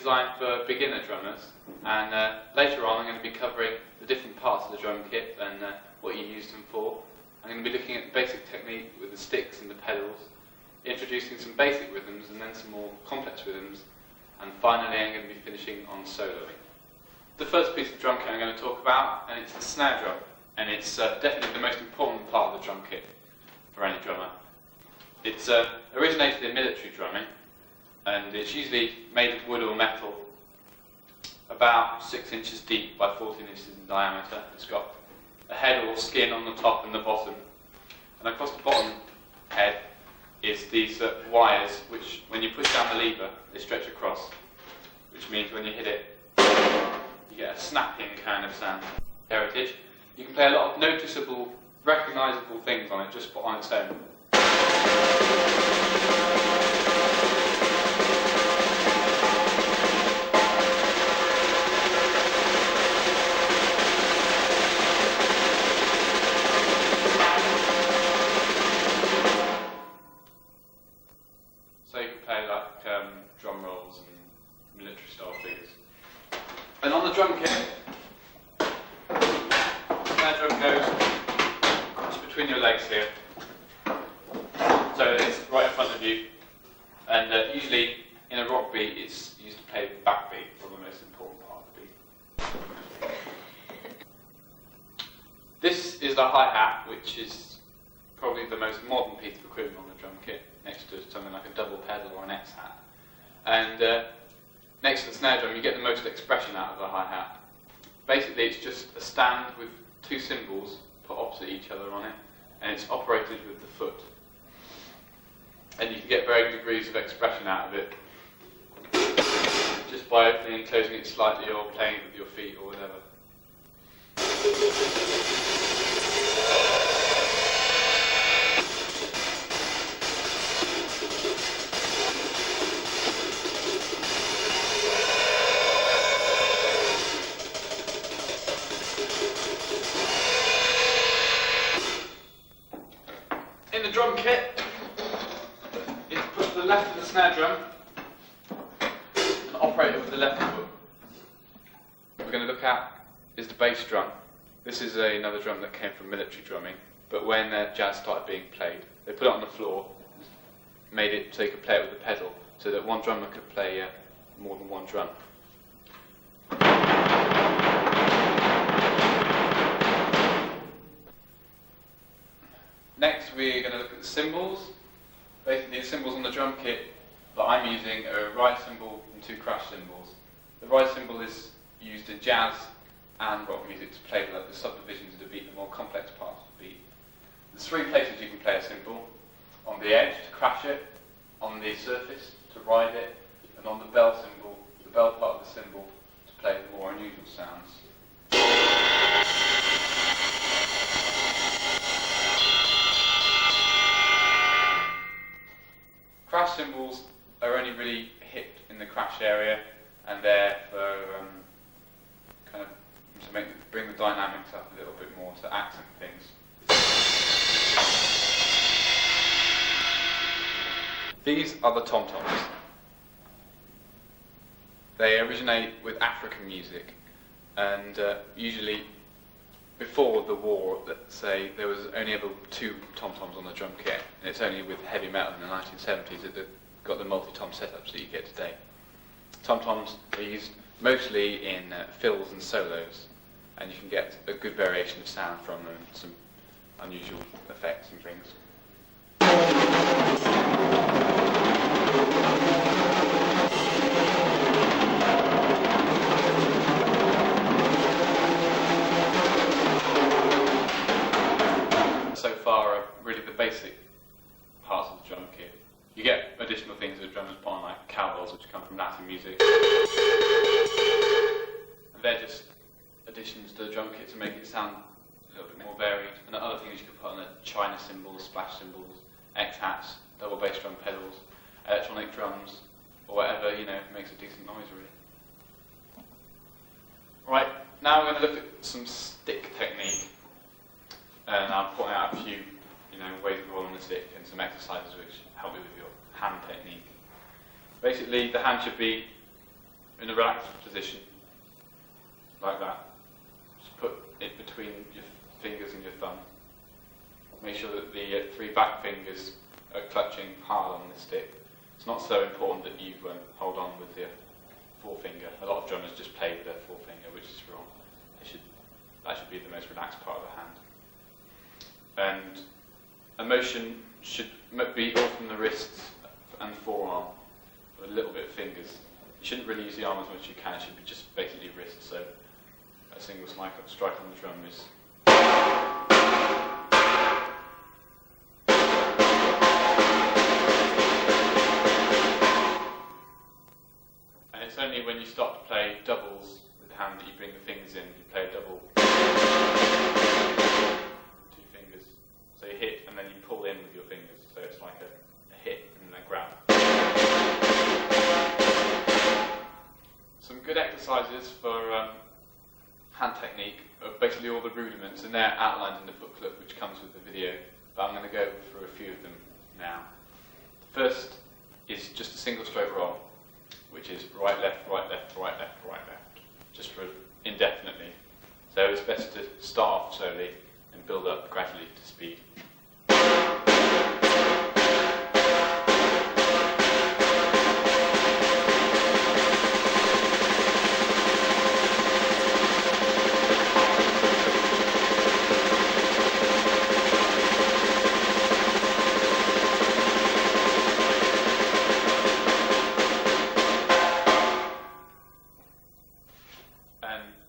designed for beginner drummers, and later on I'm going to be covering the different parts of the drum kit and what you use them for. I'm going to be looking at the basic technique with the sticks and the pedals, introducing some basic rhythms and then some more complex rhythms, and finally I'm going to be finishing on soloing. The first piece of drum kit I'm going to talk about, and it's the snare drum, and it's definitely the most important part of the drum kit for any drummer. It's originated in military drumming, and it's usually made of wood or metal, about 6 inches deep by 14 inches in diameter. It's got a head or skin on the top and the bottom, and across the bottom head is these wires which, when you push down the lever, they stretch across, which means when you hit it, you get a snapping kind of sound. Heritage. You can play a lot of noticeable, recognisable things on it just on its own. So you can play like drum rolls and military style figures. And on the drum kit, the snare drum goes just between your legs here. So it's right in front of you, and usually in a rock beat it's used to play the backbeat, or the most important part of the beat. This is the hi-hat, which is probably the most modern piece of equipment on the drum kit, next to something like a double pedal or an X-hat. And next to the snare drum you get the most expression out of the hi-hat. Basically it's just a stand with two cymbals put opposite each other on it, and it's operated with the foot. And you can get varying degrees of expression out of it just by opening and closing it slightly, or playing with your feet or whatever. In the drum kit, the left of the snare drum and operate it with the left foot. What we're going to look at is the bass drum. This is another drum that came from military drumming, but when jazz started being played, they put it on the floor, made it so you could play it with the pedal, so that one drummer could play more than one drum. Next we're going to look at the cymbals. Basically the cymbals on the drum kit that I'm using are a ride cymbal and 2 crash cymbals. The ride cymbal is used in jazz and rock music to play the subdivisions of the beat, the more complex parts of the beat. There's 3 places you can play a cymbal: on the edge to crash it, on the surface to ride it, and on the bell cymbal, the bell part of the cymbal, to play the more unusual sounds. Crash cymbals are only really hit in the crash area, and they're for kind of to bring the dynamics up a little bit more, to accent things. These are the tom-toms. They originate with African music, and usually before the war, let's say, there was only ever 2 tom-toms on the drum kit, and it's only with heavy metal in the 1970s that they've got the multi-tom setups that you get today. Tom-toms are used mostly in fills and solos, and you can get a good variation of sound from them, and some unusual effects and things. So far are really the basic parts of the drum kit. You get additional things that drummers put on, like cowbells, which come from Latin music. And they're just additions to the drum kit to make it sound a little bit more varied. And other things you can put on the china cymbals, splash cymbals, X-hats, double bass drum pedals, electronic drums, or whatever, makes a decent noise, really. Right, now we're going to look at some stick technique. And I'll point out a few, ways of rolling the stick and some exercises which help you with your hand technique. Basically, the hand should be in a relaxed position, like that. Just put it between your fingers and your thumb. Make sure that the 3 back fingers are clutching hard on the stick. It's not so important that you hold on with your forefinger. A lot of drummers just play with their forefinger, which is wrong. That should be the most relaxed part of the hand. And a motion should be all from the wrists and forearm, with a little bit of fingers. You shouldn't really use the arm as much as you can. It should be just basically wrists. So a single strike on the drum is. And it's only when you start to play doubles with the hand that you bring the fingers in. You play a double. 2 fingers. So you hit and then you pull in with your fingers. So it's like a hit and then a grab. Some good exercises for hand technique are basically all the rudiments, and they're outlined in the booklet which comes with the video, but I'm going to go through a few of them now. The first is just a single stroke roll, which is right, left, right, left, right, left, right, left, just for indefinitely. So it's best to start off slowly and build up gradually to speed.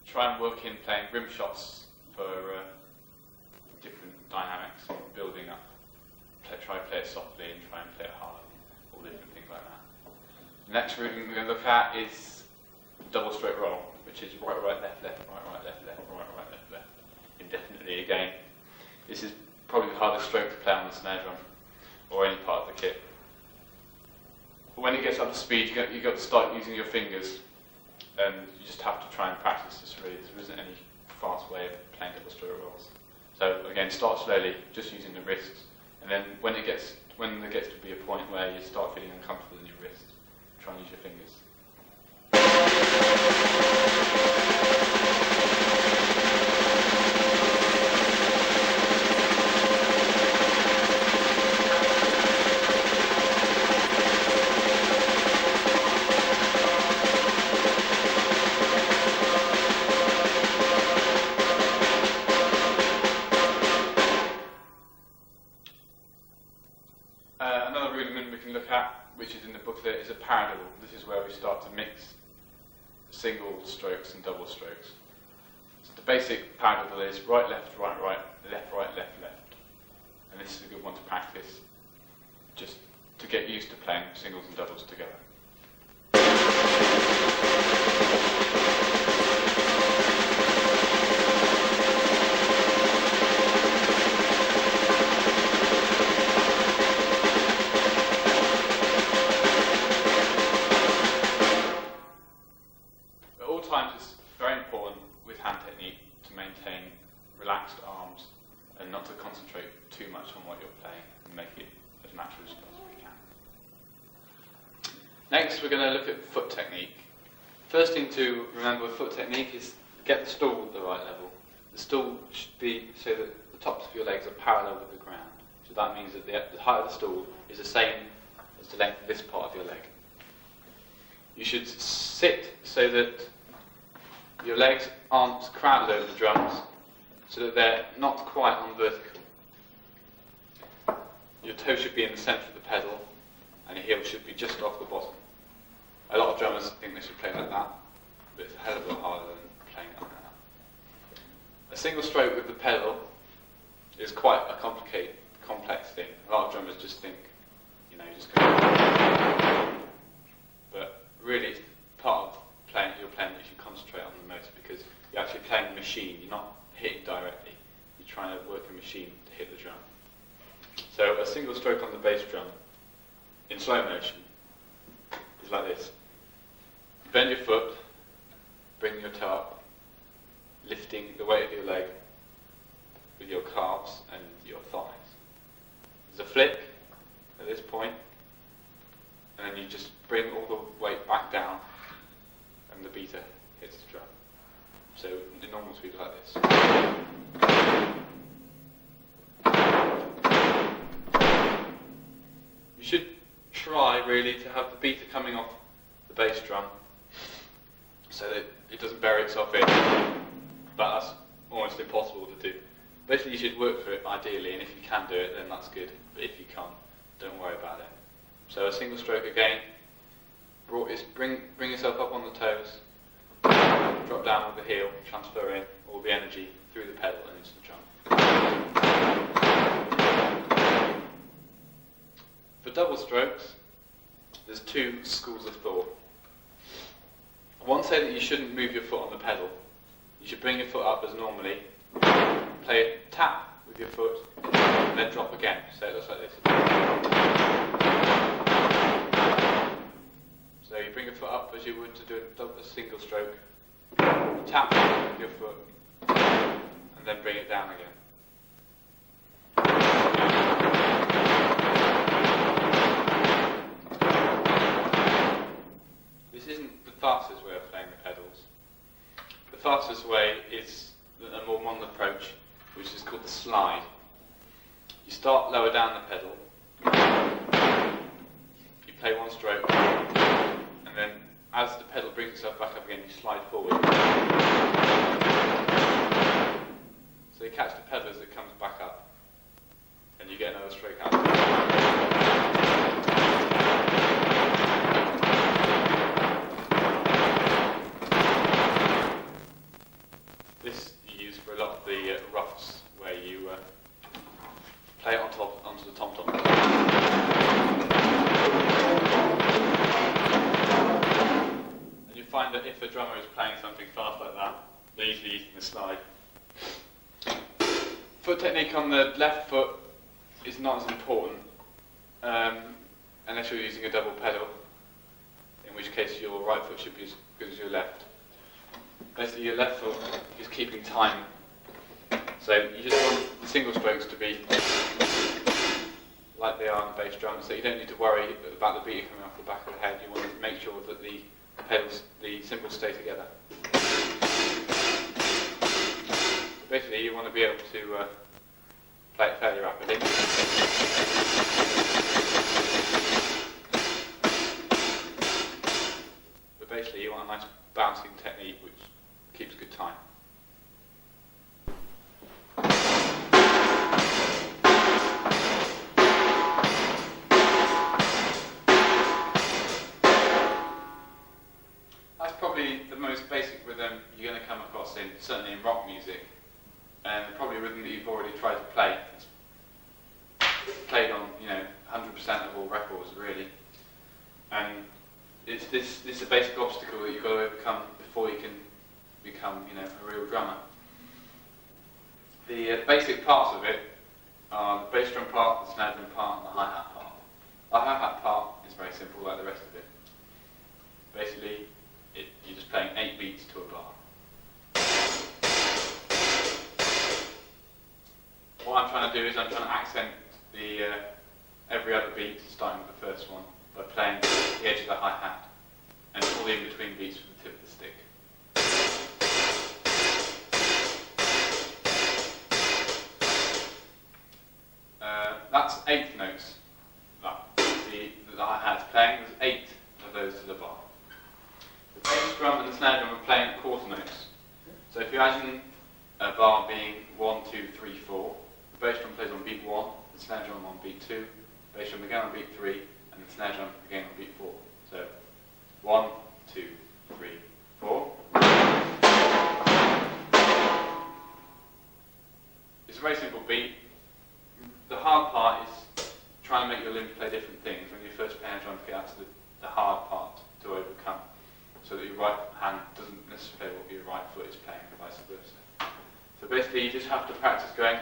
Try and work in playing rim shots for different dynamics, building up. Try and play it softly and try and play it hard, and all different things like that. The next rhythm we're going to look at is double stroke roll, which is right, right, left, left, right, right, left, left, right, right, left, left, indefinitely again. This is probably the hardest stroke to play on the snare drum, or any part of the kit. But when it gets up to speed, you've got to start using your fingers. And you just have to try and practice this, really. There isn't any fast way of playing double stroke rolls. So again, start slowly, just using the wrists, and then when there gets to be a point where you start feeling uncomfortable in your wrists, try and use your fingers. movement we can look at, which is in the booklet, is a paradiddle. This is where we start to mix single strokes and double strokes. So the basic paradiddle is right, left, right, left, left. And this is a good one to practice, just to get used to playing singles and doubles together. At all times, it's very important with hand technique to maintain relaxed arms and not to concentrate too much on what you're playing and make it as natural as you possibly can. Next, we're going to look at foot technique. First thing to remember with foot technique is get the stool at the right level. The stool should be so that the tops of your legs are parallel with the ground. So that means that the height of the stool is the same as the length of this part of your leg. You should sit so that your legs aren't crowded over the drums, so that they're not quite on vertical. Your toe should be in the centre of the pedal, and your heel should be just off the bottom. A lot of drummers think they should play like that, but it's a hell of a lot harder than playing like that. A single stroke with the pedal is quite a complex thing. A lot of drummers just think, you know, just go. But really, it's part of playing you're playing that you should concentrate on the most, because you're actually playing a machine. You're not hitting directly. You're trying to work a machine to hit the drum. So a single stroke on the bass drum in slow motion is like this. Bend your foot, bring your toe up, lifting the weight of your leg with your calves and your thighs. There's a flick at this point, and then you just bring all the weight back down, and the beater hits the drum. So the normal speed is like this. You should try really to have the beater coming off the bass drum so that it doesn't bury itself in, but that's almost impossible to do. Basically, you should work for it ideally, and if you can do it, then that's good, but if you can't, don't worry about it. So a single stroke again, bring yourself up on the toes, drop down with the heel, transfer in all the energy through the pedal and into the drum. For double strokes, there's two schools of thought. One say that you shouldn't move your foot on the pedal. You should bring your foot up as normally, play a tap with your foot, and then drop again. So it looks like this. So you bring your foot up as you would to do a single stroke, tap with your foot, and then bring it down again. This isn't the fastest way of playing the pedals. The fastest way is a more modern approach, which is called the slide. You start lower down the pedal, you play one stroke, and then as the pedal brings itself back up again, you slide forward. So you catch the pedal as it comes back up, and you get another stroke out. This you use for a lot of the roughs, where you play it onto the tom-tom. And you find that if a drummer is playing something fast like that, they're usually using the slide. Foot technique on the left foot is not as important, unless you're using a double pedal, in which case your right foot should be as good as your left. Basically, your left foot is keeping time. So you just want the single strokes to be like they are on the bass drum, so you don't need to worry about the beater coming off the back of the head. You want to make sure that the pedals, the cymbals stay together. Basically, you want to be able to play it fairly rapidly. But basically, you want a nice bouncing technique which keeps good time. rhythm that you've already tried to play. It's played on, 100% of all records, really. And it's this a basic obstacle that you've got to overcome before you can become, a real drummer. The basic parts of it are the bass drum part, the snare drum part, and the hi-hat part. The hi-hat part is very simple, like the rest of it. Basically, you're just playing 8 beats to a bar. What I'm trying to do is I'm trying to accent the every other beat, starting with the first one, by playing the edge of the hi-hat and all the in-between beats with the tip of the stick. That's 8 notes that the hi-hat's playing. There's 8 of those to the bar. The bass drum and the snare drum are playing quarter notes. So if you imagine a bar being 1, 2, 3, 4, the bass drum plays on beat 1, the snare drum on beat 2, the bass drum again on beat 3, and the snare drum again on beat 4. So 1, 2, 3, 4. It's a very simple beat. The hard part is trying to make your limbs play different things. When you're first playing a drum kit, that's the hard part to overcome, so that your right hand doesn't necessarily play what your right foot is playing, and vice versa. So basically, you just have to practice going.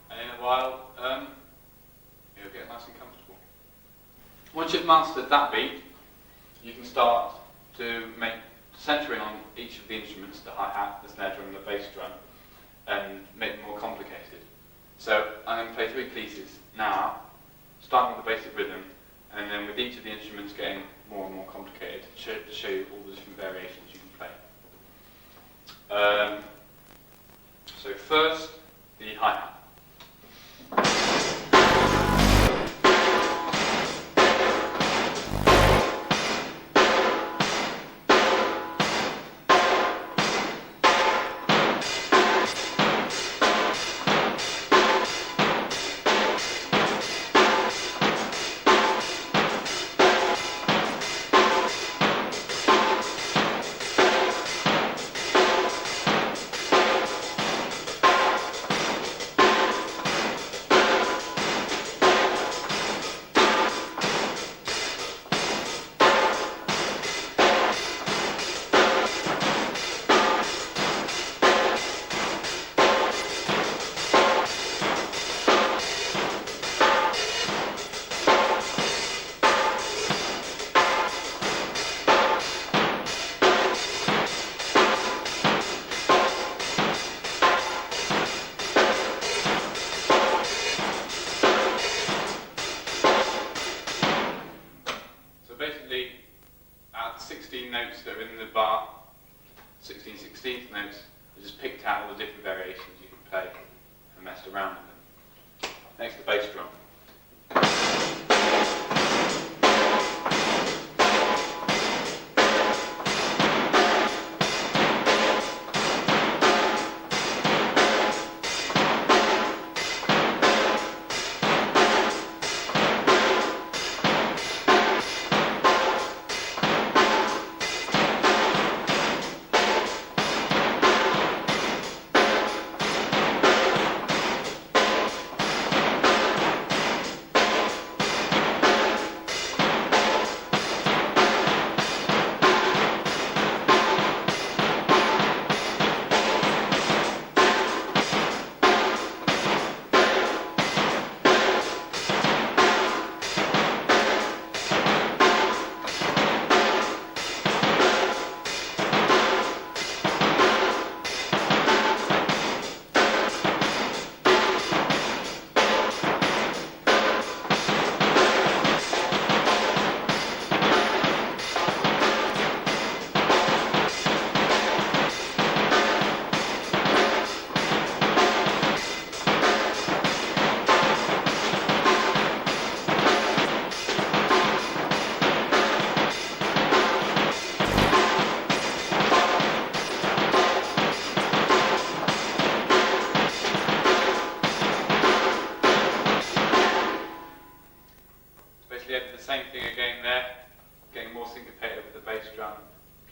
And in a while, you'll get nice and comfortable. Once you've mastered that beat, you can start to make centering on each of the instruments, the hi-hat, the snare drum, and the bass drum, and make them more complicated. So I'm going to play 3 pieces now, starting with the basic rhythm, and then with each of the instruments getting more and more complicated to show you all the different variations you can play. So first, the hi-hat. Out of 16 notes that are in the bar, 16 16th notes, I just picked out all the different variations you can play and messed around with them. Next, the bass drum.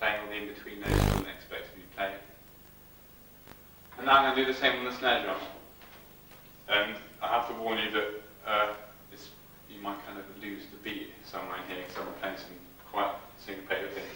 playing all the in-between notes you wouldn't expect to be playing. And now I'm going to do the same on the snare drum. And I have to warn you that you might kind of lose the beat somewhere in here because I'm playing some quite syncopated things.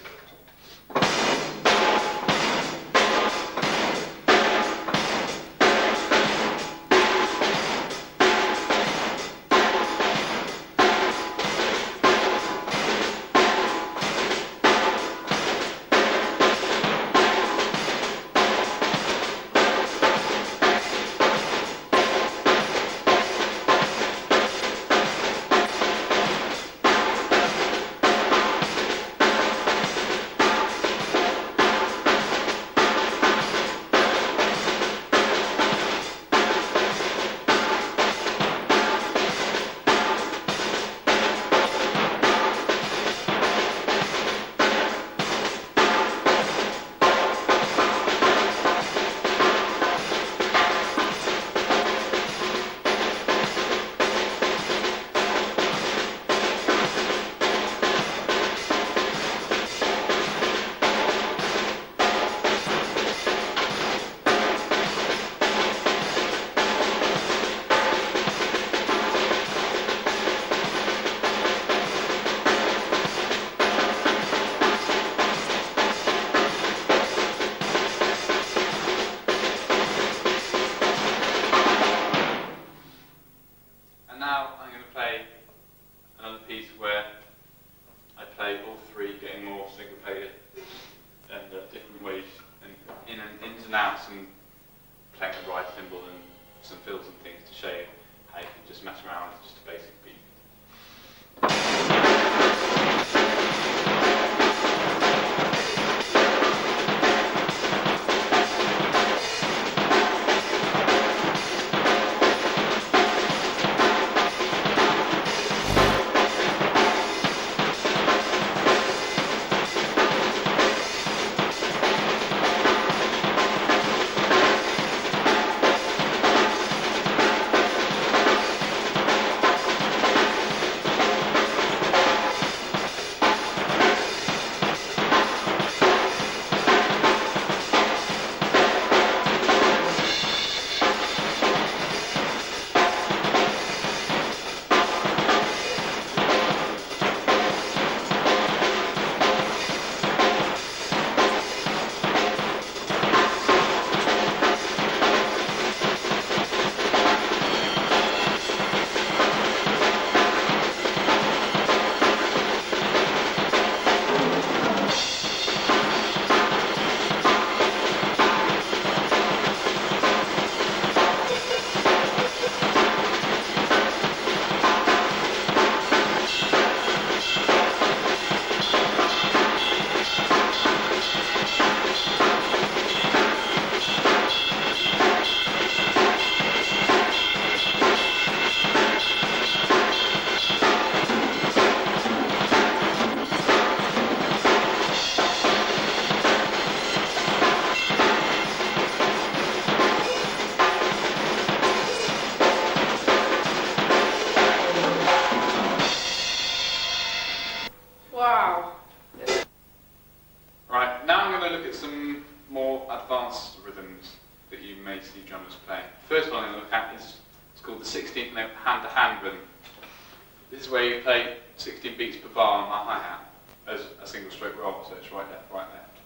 Some fills and things to show you how you can just mess around with just a basic beat. Wow. Right, now I'm going to look at some more advanced rhythms that you may see drummers playing. The first one I'm going to look at is it's called the 16th note hand-to-hand rhythm. This is where you play 16 beats per bar on the hi-hat as a single stroke roll, so it's right left, right left.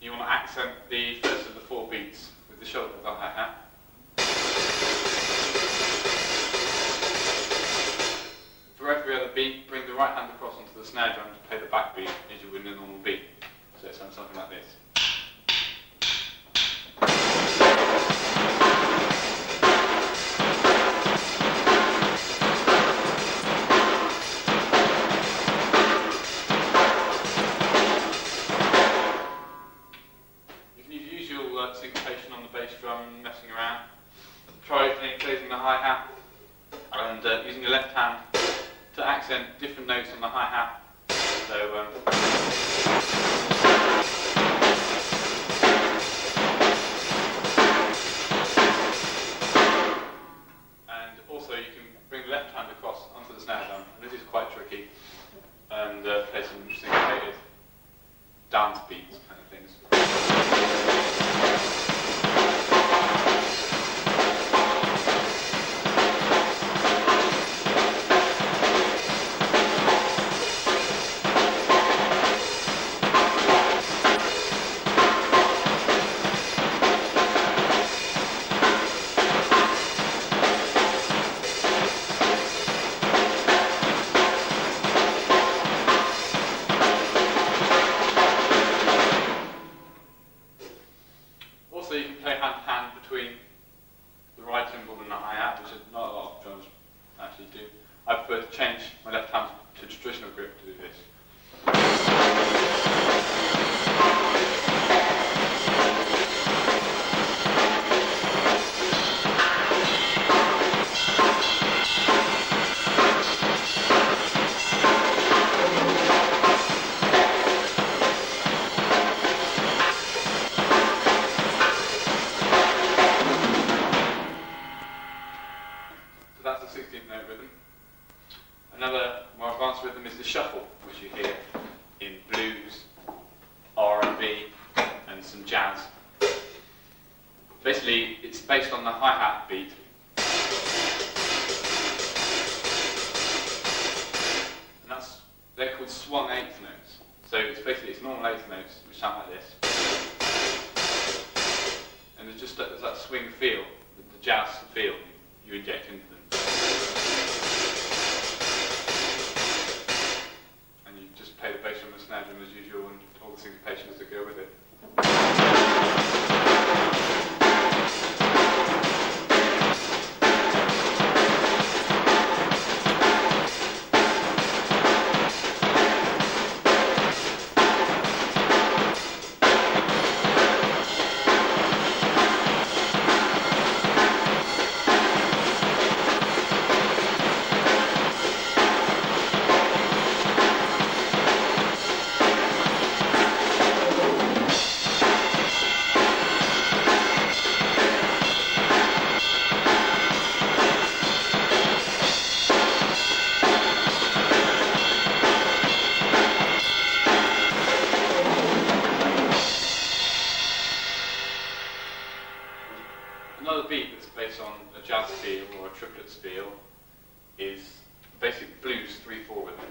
You want to accent the first of the 4 beats with the shoulder of the hi-hat. For every other beat, bring the right hand across onto the snare drum to play the back beat as you would in a normal beat. So it sounds something like this. You can use usual syncopation on the bass drum, messing around. Try opening and closing the hi-hat and using your left hand to accent different notes on the hi-hat. So, and also you can bring the left hand across onto the snare drum. And this is quite quite tricky, and play some syncopated dance beats kind of things. Also, you can play hand-to-hand between the right cymbal and the hi-hat, which not a lot of drummers actually do. I prefer to change my left hand to traditional grip to do this. So that's the 16th note rhythm. Another more advanced rhythm is the shuffle, which you hear in blues, R&B, and some jazz. Basically, it's based on the hi-hat beat. And they're called swung eighth notes. So it's normal eighth notes, which sound like this. And there's that swing feel, the jazz feel you inject into them. And you just play the bass drum and snare drum as usual, and all the syncopations that go with it. Another beat that's based on a jazz feel or a triplets feel is basic blues 3/4 rhythm.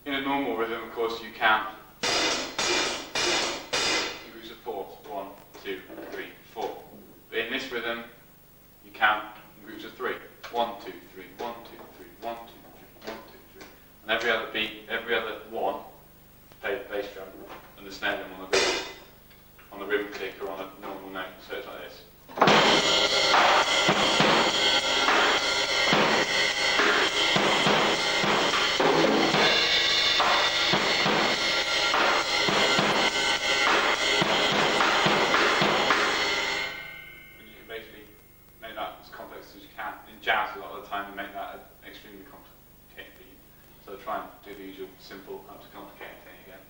In a normal rhythm, of course, you count in groups of 4. 1, 2, 3, 4. But in this rhythm, you count in groups of 3. 1, 2, 3, 1, 2, 3, 1, 2, 3, 1, 2, 3. And every other beat, every other one, play the bass drum and the snare drum on the rhythm click or on a normal note. So it's like this. And you can basically make that as complex as you can. In jazz, a lot of the time, you make that an extremely complicated beat. So try and do the usual simple up to complicated thing again.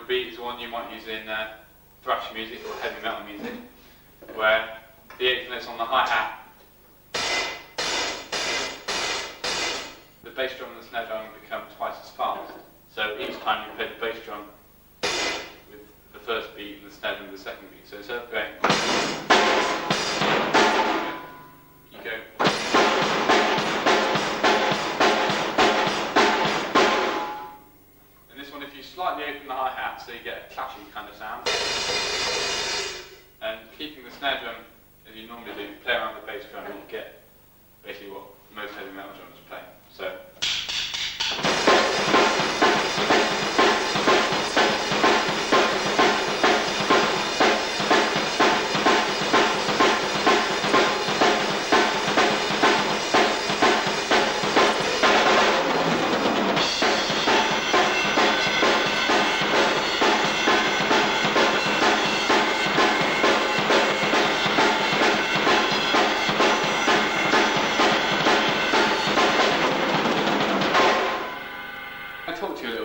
beat is the one you might use in thrash music or heavy metal music, where the eighth note's on the hi-hat, the bass drum and the snare drum become twice as fast. So each time you play the bass drum with first beat and the snare drum with the second beat. So instead of going, you go. And this one, if you slightly open the hi-hat, so you get a clashy kind of sound, and keeping the snare drum as you normally do, play around the bass drum, and you get basically what most heavy metal drummers play. So.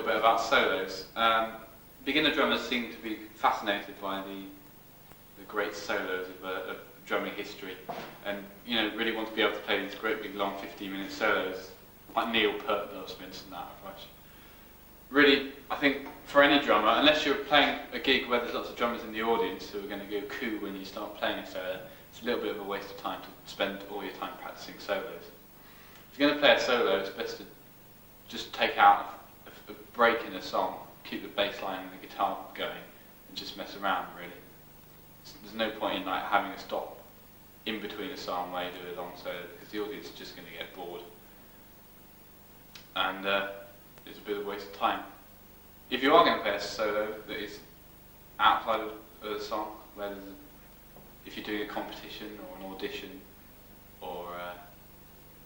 About solos. Beginner drummers seem to be fascinated by the great solos of drumming history, and really want to be able to play these great big long 15-minute solos like Neil Peart does, for instance. Really, I think for any drummer, unless you're playing a gig where there's lots of drummers in the audience who are going to go coo when you start playing a solo, it's a little bit of a waste of time to spend all your time practicing solos. If you're going to play a solo, it's best to just take out a break in a song, keep the bass line and the guitar going, and just mess around, really. There's no point in having a stop in between a song where you do a long solo, because the audience is just going to get bored. And it's a bit of a waste of time. If you are going to play a solo that is outside of a song, if you're doing a competition or an audition, or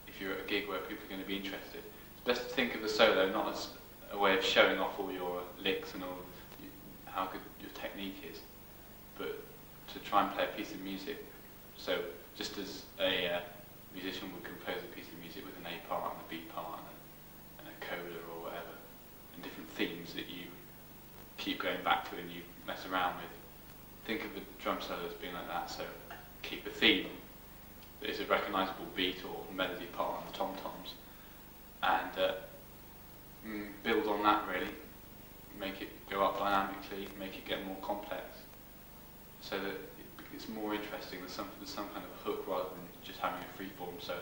if you're at a gig where people are going to be interested, it's best to think of the solo not as a way of showing off all your licks and how good your technique is, but to try and play a piece of music. So just as a musician would compose a piece of music with an A part and a B part and a coda or whatever, and different themes that you keep going back to and you mess around with. Think of the drum solo as being like that. So keep a theme that is a recognisable beat or melody part on the tom-toms, and build on that, really. Make it go up dynamically, make it get more complex, so that it's more interesting. There's some kind of hook rather than just having a free-form solo.